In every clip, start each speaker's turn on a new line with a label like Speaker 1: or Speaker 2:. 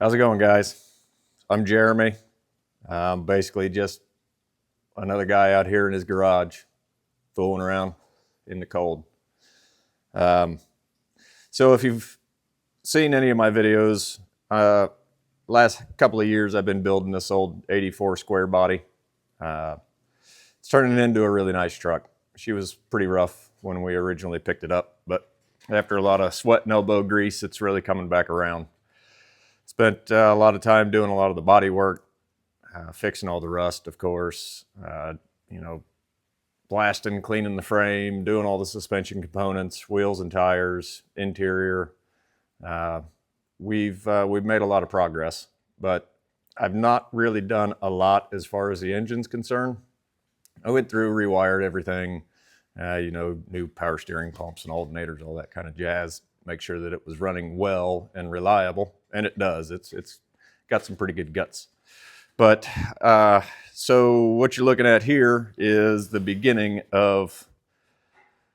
Speaker 1: How's it going, guys? I'm Jeremy. I'm basically just another guy out here in his garage, fooling around in the cold. Um, so if you've seen any of my videos, last couple of years I've been building this old 84 square body. Uh, it's turning into a really nice truck. She was pretty rough when we originally picked it up, but after a lot of sweat and elbow grease, it's really coming back around. Spent a lot of time doing a lot of the body work, fixing all the rust, of course, you know, blasting, cleaning the frame, doing all the suspension components, wheels and tires, interior. Uh, we've made a lot of progress, but I've not really done a lot as far as the engine's concerned. I went through, rewired everything, new power steering pumps and alternators, all that kind of jazz. Make sure that it was running well and reliable, and it does. It's got some pretty good guts. But so what you're looking at here is the beginning of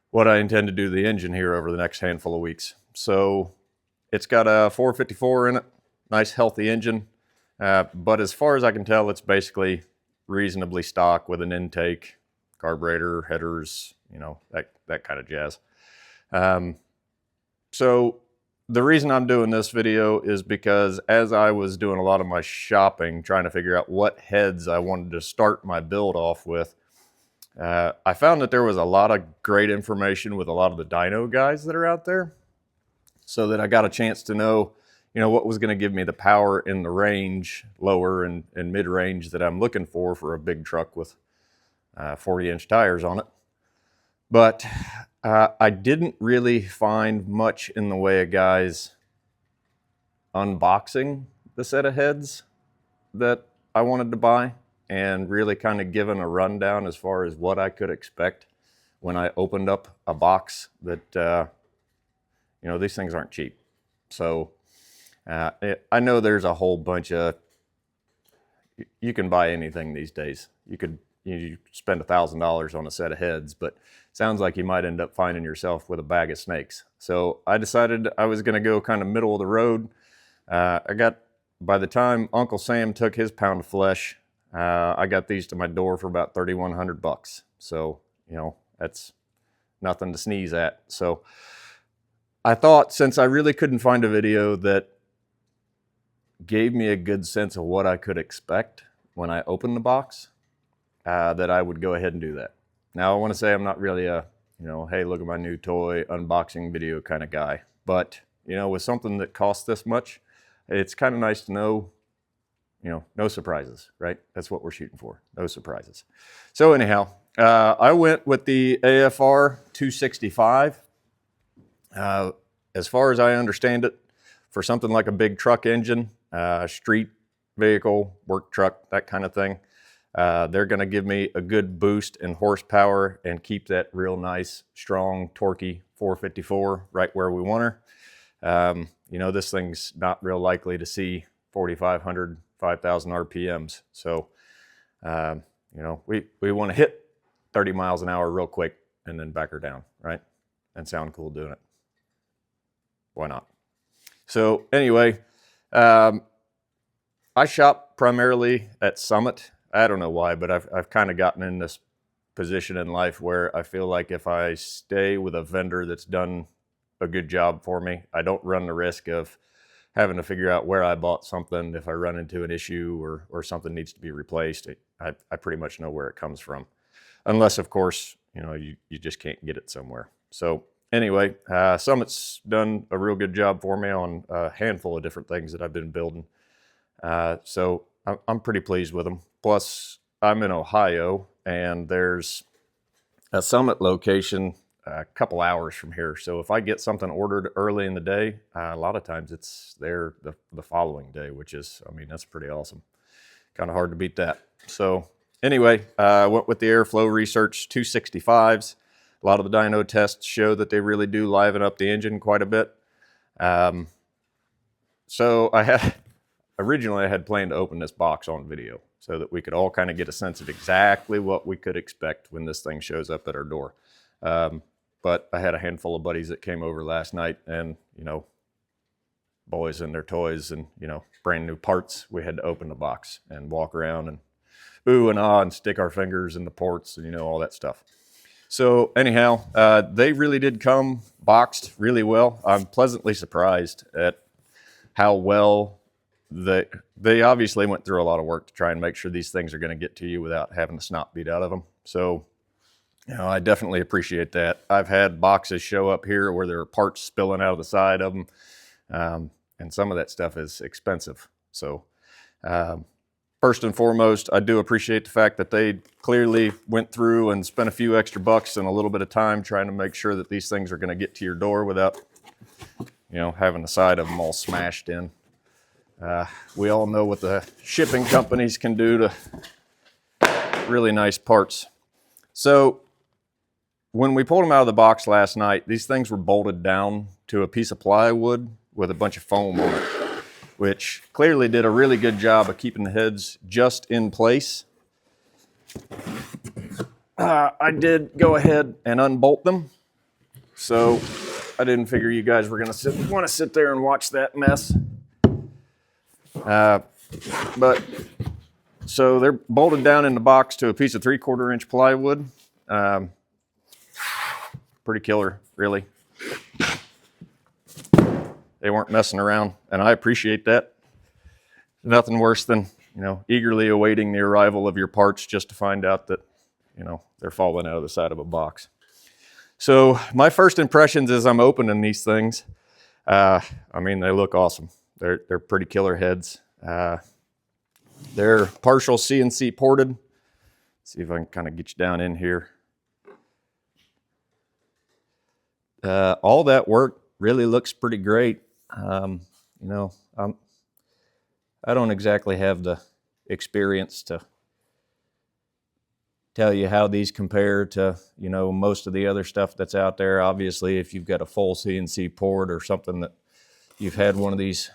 Speaker 1: what I intend to do to the engine here over the next handful of weeks. So it's got a 454 in it, nice healthy engine. But as far as I can tell, it's basically reasonably stock with an intake, carburetor, headers, that kind of jazz. So the reason I'm doing this video is because as I was doing a lot of my shopping, trying to figure out what heads I wanted to start my build off with, I found that there was a lot of great information with a lot of the dyno guys that are out there, so that I got a chance to know, what was going to give me the power in the range, lower and mid-range that I'm looking for a big truck with 40-inch tires on it. But I didn't really find much in the way of guys unboxing the set of heads that I wanted to buy and really kind of giving a rundown as far as what I could expect when I opened up a box that, these things aren't cheap. So I know there's a whole bunch of, you can buy anything these days. You spend $1,000 on a set of heads, but it sounds like you might end up finding yourself with a bag of snakes. So I decided I was going to go kind of middle of the road. By the time Uncle Sam took his pound of flesh, I got these to my door for about $3,100. So, that's nothing to sneeze at. So I thought, since I really couldn't find a video that gave me a good sense of what I could expect when I opened the box, that I would go ahead and do that. Now, I want to say I'm not really a, hey, look at my new toy unboxing video kind of guy. But, with something that costs this much, it's kind of nice to know, no surprises, right? That's what we're shooting for, no surprises. So anyhow, I went with the AFR 265. As far as I understand it, for something like a big truck engine, street vehicle, work truck, that kind of thing, they're going to give me a good boost in horsepower and keep that real nice, strong, torquey 454 right where we want her. This thing's not real likely to see 4,500, 5,000 RPMs. So, we want to hit 30 miles an hour real quick and then back her down, right? And sound cool doing it. Why not? So anyway, I shop primarily at Summit. I don't know why, but I've kind of gotten in this position in life where I feel like if I stay with a vendor that's done a good job for me, I don't run the risk of having to figure out where I bought something if I run into an issue or something needs to be replaced. I pretty much know where it comes from. Unless, of course, you just can't get it somewhere. So anyway, Summit's done a real good job for me on a handful of different things that I've been building. So I'm pretty pleased with them. Plus, I'm in Ohio, and there's a Summit location a couple hours from here. So if I get something ordered early in the day, a lot of times it's there the following day, which is, that's pretty awesome. Kind of hard to beat that. So anyway, I went with the Airflow Research 265s. A lot of the dyno tests show that they really do liven up the engine quite a bit. So originally I had planned to open this box on video so that we could all kind of get a sense of exactly what we could expect when this thing shows up at our door. But I had a handful of buddies that came over last night and, boys and their toys and, you know, brand new parts, we had to open the box and walk around and ooh and ah and stick our fingers in the ports and, you know, all that stuff. So anyhow, they really did come boxed really well. I'm pleasantly surprised at how well they obviously went through a lot of work to try and make sure these things are going to get to you without having the snot beat out of them. So, you know, I definitely appreciate that. I've had boxes show up here where there are parts spilling out of the side of them, and some of that stuff is expensive. So, first and foremost, I do appreciate the fact that they clearly went through and spent a few extra bucks and a little bit of time trying to make sure that these things are going to get to your door without, you know, having the side of them all smashed in. We all know what the shipping companies can do to really nice parts. So when we pulled them out of the box last night, these things were bolted down to a piece of plywood with a bunch of foam on it, which clearly did a really good job of keeping the heads just in place. I did go ahead and unbolt them, so I didn't figure you guys were going to want to sit there and watch that mess. But so they're bolted down in the box to a piece of 3/4 inch plywood. Pretty killer, really. They weren't messing around, and I appreciate that. Nothing worse than, you know, eagerly awaiting the arrival of your parts just to find out that, you know, they're falling out of the side of a box. So my first impressions as I'm opening these things, I mean, they look awesome. They're pretty killer heads. They're partial CNC ported. Let's see if I can kind of get you down in here. All that work really looks pretty great. You know, I don't exactly have the experience to tell you how these compare to, you know, most of the other stuff that's out there. Obviously, if you've got a full CNC port or something that you've had one of these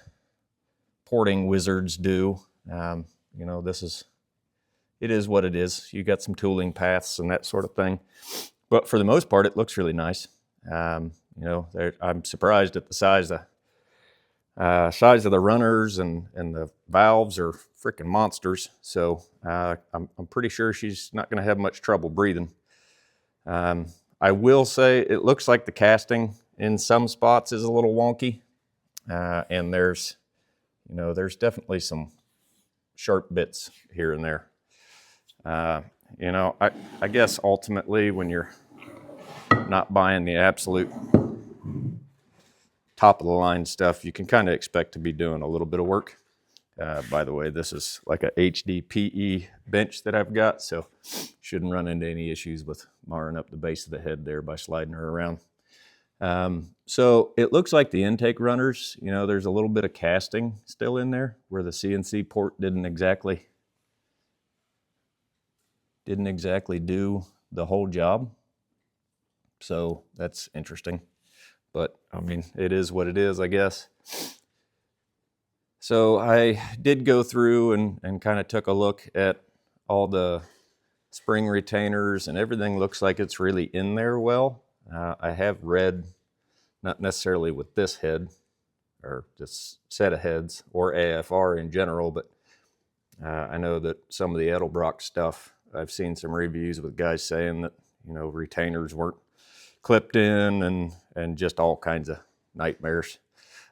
Speaker 1: porting wizards do, you know, it is what it is. You got some tooling paths and that sort of thing. But for the most part, it looks really nice. You know, I'm surprised at the size of the runners, and the valves are freaking monsters. So I'm pretty sure she's not going to have much trouble breathing. I will say it looks like the casting in some spots is a little wonky, and there's definitely some sharp bits here and there. You know, I guess ultimately when you're not buying the absolute top of the line stuff, you can kind of expect to be doing a little bit of work. By the way, this is like a HDPE bench that I've got, so shouldn't run into any issues with marring up the base of the head there by sliding her around. So it looks like the intake runners, you know, there's a little bit of casting still in there where the CNC port didn't exactly do the whole job. So that's interesting. But I mean, it is what it is, I guess. So I did go through and kind of took a look at all the spring retainers, and everything looks like it's really in there well. I have read, not necessarily with this head or this set of heads or AFR in general, but I know that some of the Edelbrock stuff, I've seen some reviews with guys saying that, you know, retainers weren't clipped in and just all kinds of nightmares.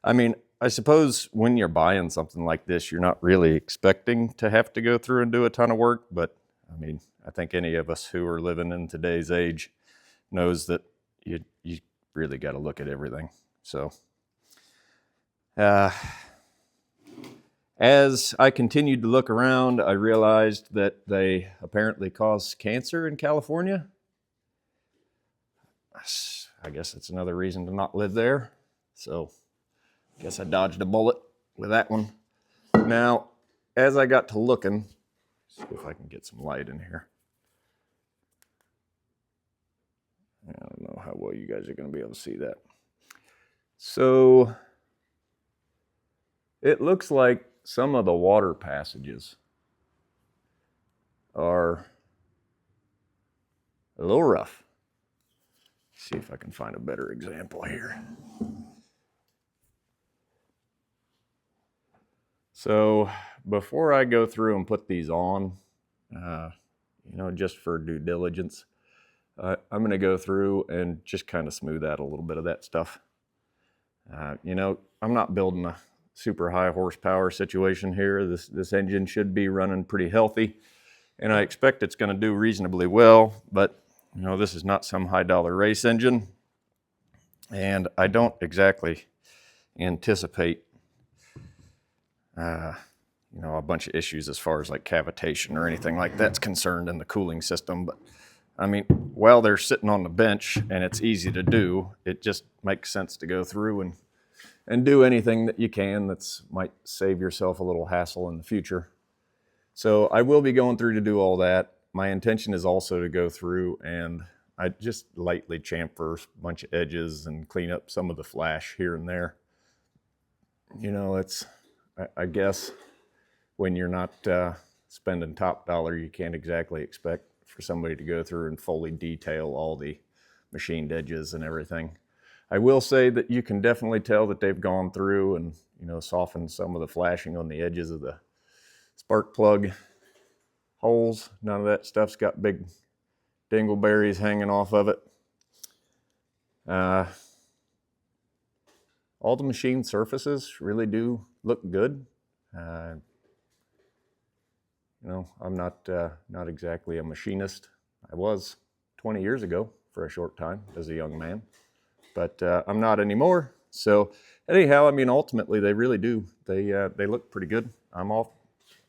Speaker 1: I mean, I suppose when you're buying something like this, you're not really expecting to have to go through and do a ton of work, but I mean, I think any of us who are living in today's age knows that you really got to look at everything. So as I continued to look around, I realized that they apparently cause cancer in California. I guess it's another reason to not live there. So I guess I dodged a bullet with that one. Now, as I got to looking, see if I can get some light in here. I don't know how well you guys are going to be able to see that. So it looks like some of the water passages are a little rough. See if I can find a better example here. So before I go through and put these on, just for due diligence, I'm going to go through and just kind of smooth out a little bit of that stuff. I'm not building a super high horsepower situation here. This engine should be running pretty healthy, and I expect it's going to do reasonably well, but this is not some high dollar race engine, and I don't exactly anticipate a bunch of issues as far as like cavitation or anything like that's concerned in the cooling system. But I mean, while they're sitting on the bench and it's easy to do, it just makes sense to go through and do anything that you can that's might save yourself a little hassle in the future. So I will be going through to do all that. My intention is also to go through and I just lightly chamfer a bunch of edges and clean up some of the flash here and there. I guess when you're not spending top dollar, you can't exactly expect for somebody to go through and fully detail all the machined edges and everything. I will say that you can definitely tell that they've gone through and softened some of the flashing on the edges of the spark plug holes. None of that stuff's got big dingleberries hanging off of it. All the machine surfaces really do look good. I'm not exactly a machinist. I was 20 years ago for a short time as a young man, but I'm not anymore. So anyhow, I mean, ultimately they really do. They look pretty good.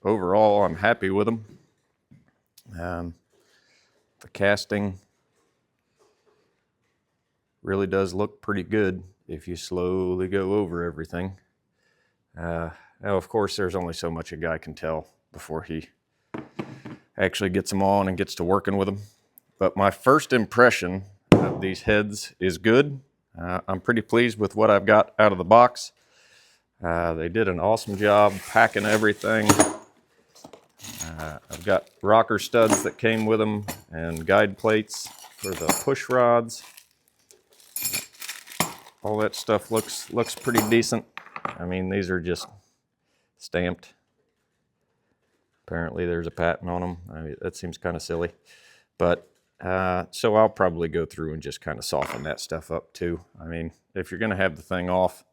Speaker 1: Overall, I'm happy with them. The casting really does look pretty good if you slowly go over everything. Now, of course, there's only so much a guy can tell before he actually gets them on and gets to working with them. But my first impression of these heads is good. I'm pretty pleased with what I've got out of the box. They did an awesome job packing everything. I've got rocker studs that came with them and guide plates for the push rods. All that stuff looks pretty decent. I mean, these are just stamped. Apparently there's a patent on them. I mean, that seems kind of silly. But so I'll probably go through and just kind of soften that stuff up too. I mean, if you're going to have the thing off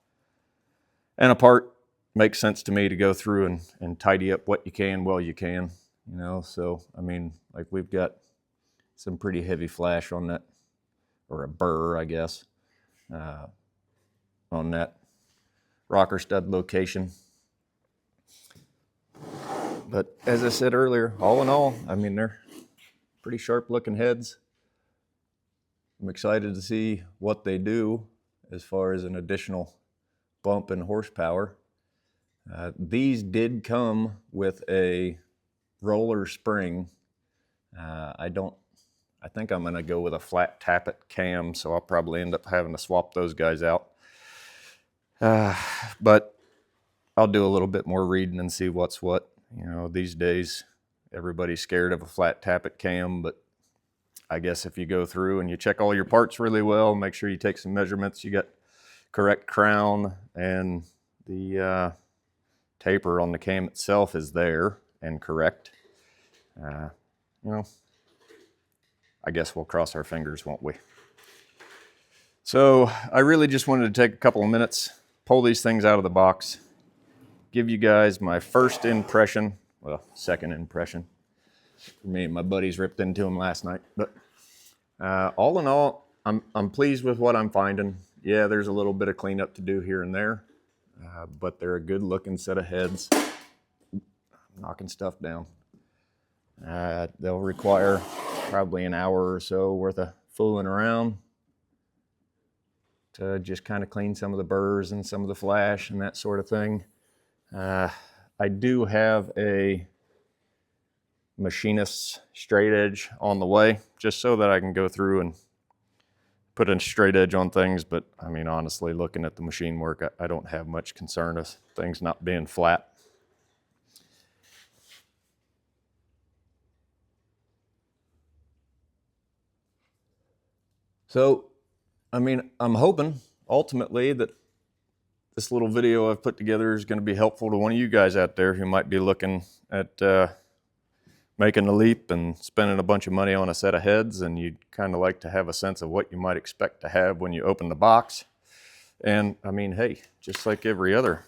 Speaker 1: and apart, makes sense to me to go through and tidy up what you can while you can. So I mean, like we've got some pretty heavy flash on that, or a burr, I guess, on that rocker stud location. But as I said earlier, all in all, I mean, they're pretty sharp looking heads. I'm excited to see what they do as far as an additional bump in horsepower. These did come with a roller spring. I think I'm going to go with a flat tappet cam, so I'll probably end up having to swap those guys out. But I'll do a little bit more reading and see what's what. These days, everybody's scared of a flat tappet cam, but I guess if you go through and you check all your parts really well, make sure you take some measurements, you got correct crown, and the taper on the cam itself is there and correct. I guess we'll cross our fingers, won't we? So I really just wanted to take a couple of minutes, pull these things out of the box, give you guys my first impression, well, second impression. For me and my buddies ripped into them last night. But all in all, I'm pleased with what I'm finding. Yeah, there's a little bit of cleanup to do here and there, but they're a good looking set of heads. Knocking stuff down. They'll require probably an hour or so worth of fooling around to just kind of clean some of the burrs and some of the flash and that sort of thing. I do have a machinist's straight edge on the way, just so that I can go through and put a straight edge on things. But I mean, honestly, looking at the machine work, I don't have much concern of things not being flat. So, I mean, I'm hoping ultimately that this little video I've put together is going to be helpful to one of you guys out there who might be looking at making the leap and spending a bunch of money on a set of heads, and you'd kind of like to have a sense of what you might expect to have when you open the box. And I mean, hey, just like every other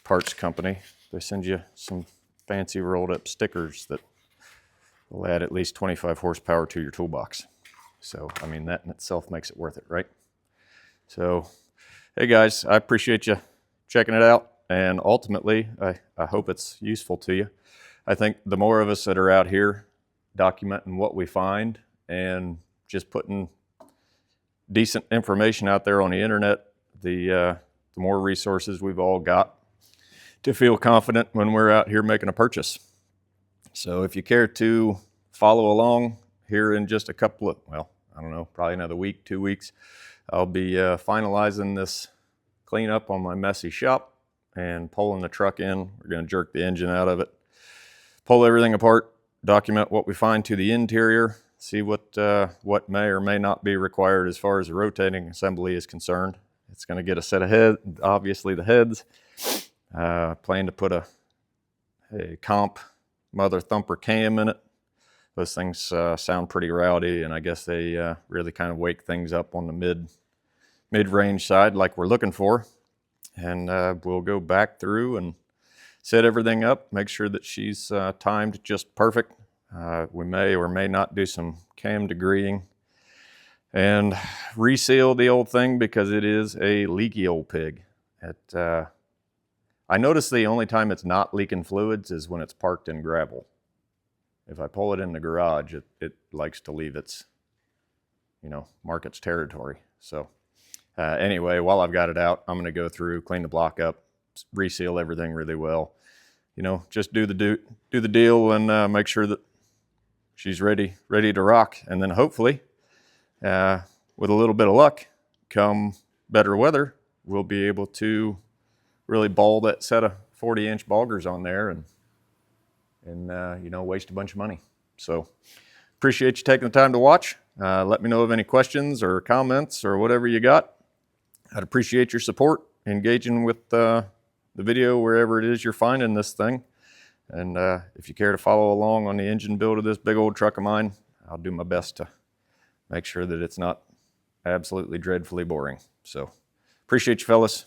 Speaker 1: parts company, they send you some fancy rolled up stickers that will add at least 25 horsepower to your toolbox. So, I mean, that in itself makes it worth it, right? So, hey guys, I appreciate you checking it out, and ultimately, I hope it's useful to you. I think the more of us that are out here documenting what we find and just putting decent information out there on the internet, the more resources we've all got to feel confident when we're out here making a purchase. So if you care to follow along here in just a couple of, well, I don't know, probably another week, 2 weeks, I'll be finalizing this cleanup on my messy shop and pulling the truck in. We're going to jerk the engine out of it, pull everything apart, document what we find to the interior, see what may or may not be required as far as the rotating assembly is concerned. It's going to get a set of heads, obviously the heads. Plan to put a comp mother thumper cam in it. Those things sound pretty rowdy, and I guess they really kind of wake things up on the mid-range side like we're looking for. And we'll go back through and set everything up, make sure that she's timed just perfect. We may or may not do some cam degreeing and reseal the old thing because it is a leaky old pig. I notice the only time it's not leaking fluids is when it's parked in gravel. If I pull it in the garage, it likes to leave its, mark its territory. So anyway, while I've got it out, I'm going to go through, clean the block up, reseal everything really well. Just do the deal and make sure that she's ready to rock. And then hopefully, with a little bit of luck, come better weather, we'll be able to really ball that set of 40-inch boggers on there and waste a bunch of money. So appreciate you taking the time to watch. Let me know of any questions or comments or whatever you got. I'd appreciate your support, engaging with the video wherever it is you're finding this thing. And if you care to follow along on the engine build of this big old truck of mine, I'll do my best to make sure that it's not absolutely dreadfully boring. So appreciate you, fellas.